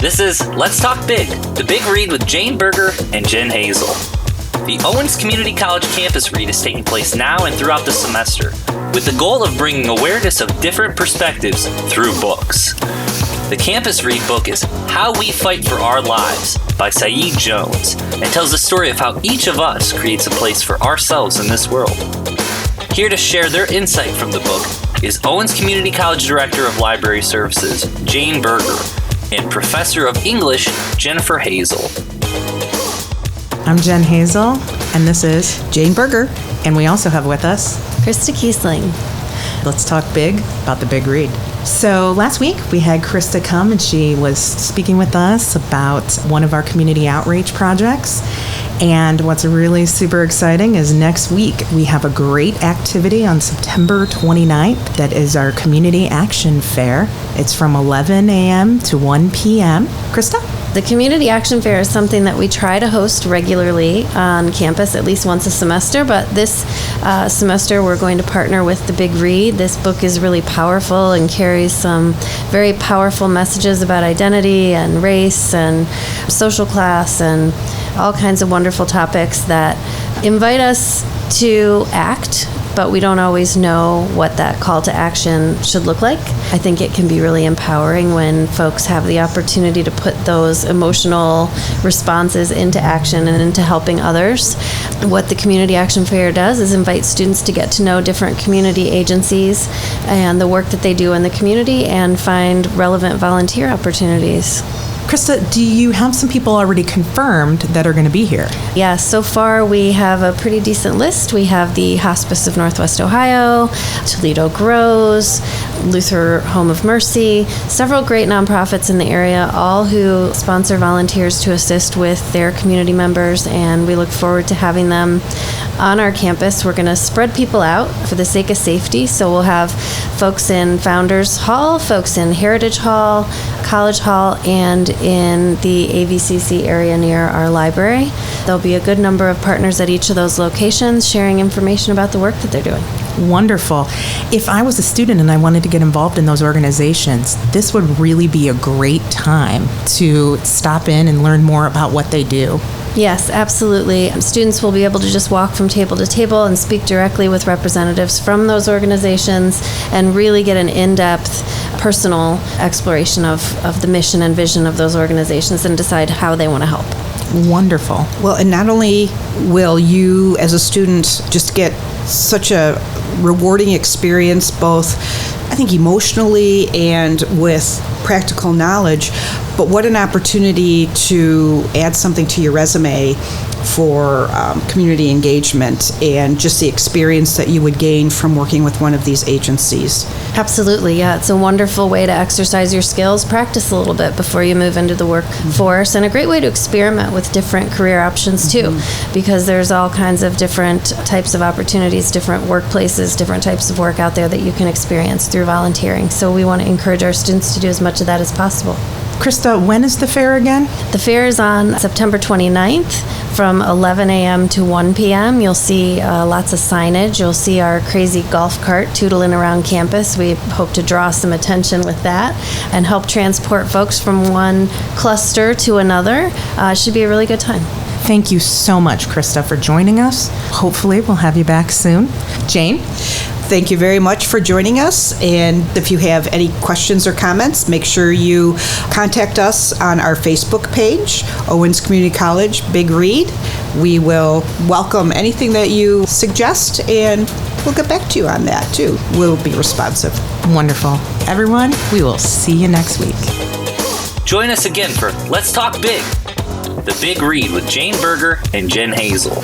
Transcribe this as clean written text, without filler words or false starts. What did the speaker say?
This is Let's Talk Big, the Big Read with Jane Berger and Jen Hazel. The Owens Community College Campus Read is taking place now and throughout the semester, with the goal of bringing awareness of different perspectives through books. The Campus Read book is How We Fight for Our Lives by Saeed Jones, and tells the story of how each of us creates a place for ourselves in this world. Here to share their insight from the book is Owens Community College Director of Library Services, Jane Berger, and Professor of English, Jennifer Hazel. I'm Jen Hazel, and this is Jane Berger. And we also have with us Krista Kiesling. Let's Talk Big about the Big Read. So last week we had Krista come and she was speaking with us about one of our community outreach projects. And what's really super exciting is next week we have a great activity on September 29th that is our Community Action Fair. It's from 11 a.m. to 1 p.m. Krista? The Community Action Fair is something that we try to host regularly on campus, at least once a semester, but this semester we're going to partner with The Big Read. This book is really powerful and carries some very powerful messages about identity and race and social class and all kinds of wonderful topics that invite us to act, but we don't always know what that call to action should look like. I think it can be really empowering when folks have the opportunity to put those emotional responses into action and into helping others. What the Community Action Fair does is invite students to get to know different community agencies and the work that they do in the community and find relevant volunteer opportunities. Krista, do you have some people already confirmed that are going to be here? Yes, so far we have a pretty decent list. We have the Hospice of Northwest Ohio, Toledo Grows, Luther Home of Mercy, several great nonprofits in the area, all who sponsor volunteers to assist with their community members, and we look forward to having them on our campus. We're going to spread people out for the sake of safety, so we'll have folks in Founders Hall, folks in Heritage Hall, College Hall, and in the AVCC area near our library. There'll be a good number of partners at each of those locations sharing information about the work that they're doing. Wonderful. If I was a student and I wanted to get involved in those organizations, this would really be a great time to stop in and learn more about what they do. Yes, absolutely. Students will be able to just walk from table to table and speak directly with representatives from those organizations and really get an in-depth personal exploration of the mission and vision of those organizations and decide how they want to help. Wonderful. Well, and not only will you as a student just get such a rewarding experience, both I think emotionally and with practical knowledge, but what an opportunity to add something to your resume for community engagement and just the experience that you would gain from working with one of these agencies. Absolutely, yeah. It's a wonderful way to exercise your skills, practice a little bit before you move into the workforce, and a great way to experiment with different career options too, because there's all kinds of different types of opportunities, different workplaces, different types of work out there that you can experience through volunteering. So we want to encourage our students to do as much of that as possible. Krista, when is the fair again? The fair is on September 29th from 11 a.m. to 1 p.m. You'll see lots of signage. You'll see our crazy golf cart tootling around campus. We hope to draw some attention with that and help transport folks from one cluster to another. Should be a really good time. Thank you so much, Krista, for joining us. Hopefully we'll have you back soon. Jane? Thank you very much for joining us, and if you have any questions or comments, make sure you contact us on our Facebook page, Owens Community College Big Read. We will welcome anything that you suggest, and we'll get back to you on that too. We'll be responsive. Wonderful. Everyone, we will see you next week. Join us again for Let's Talk Big, the Big Read with Jane Berger and Jen Hazel.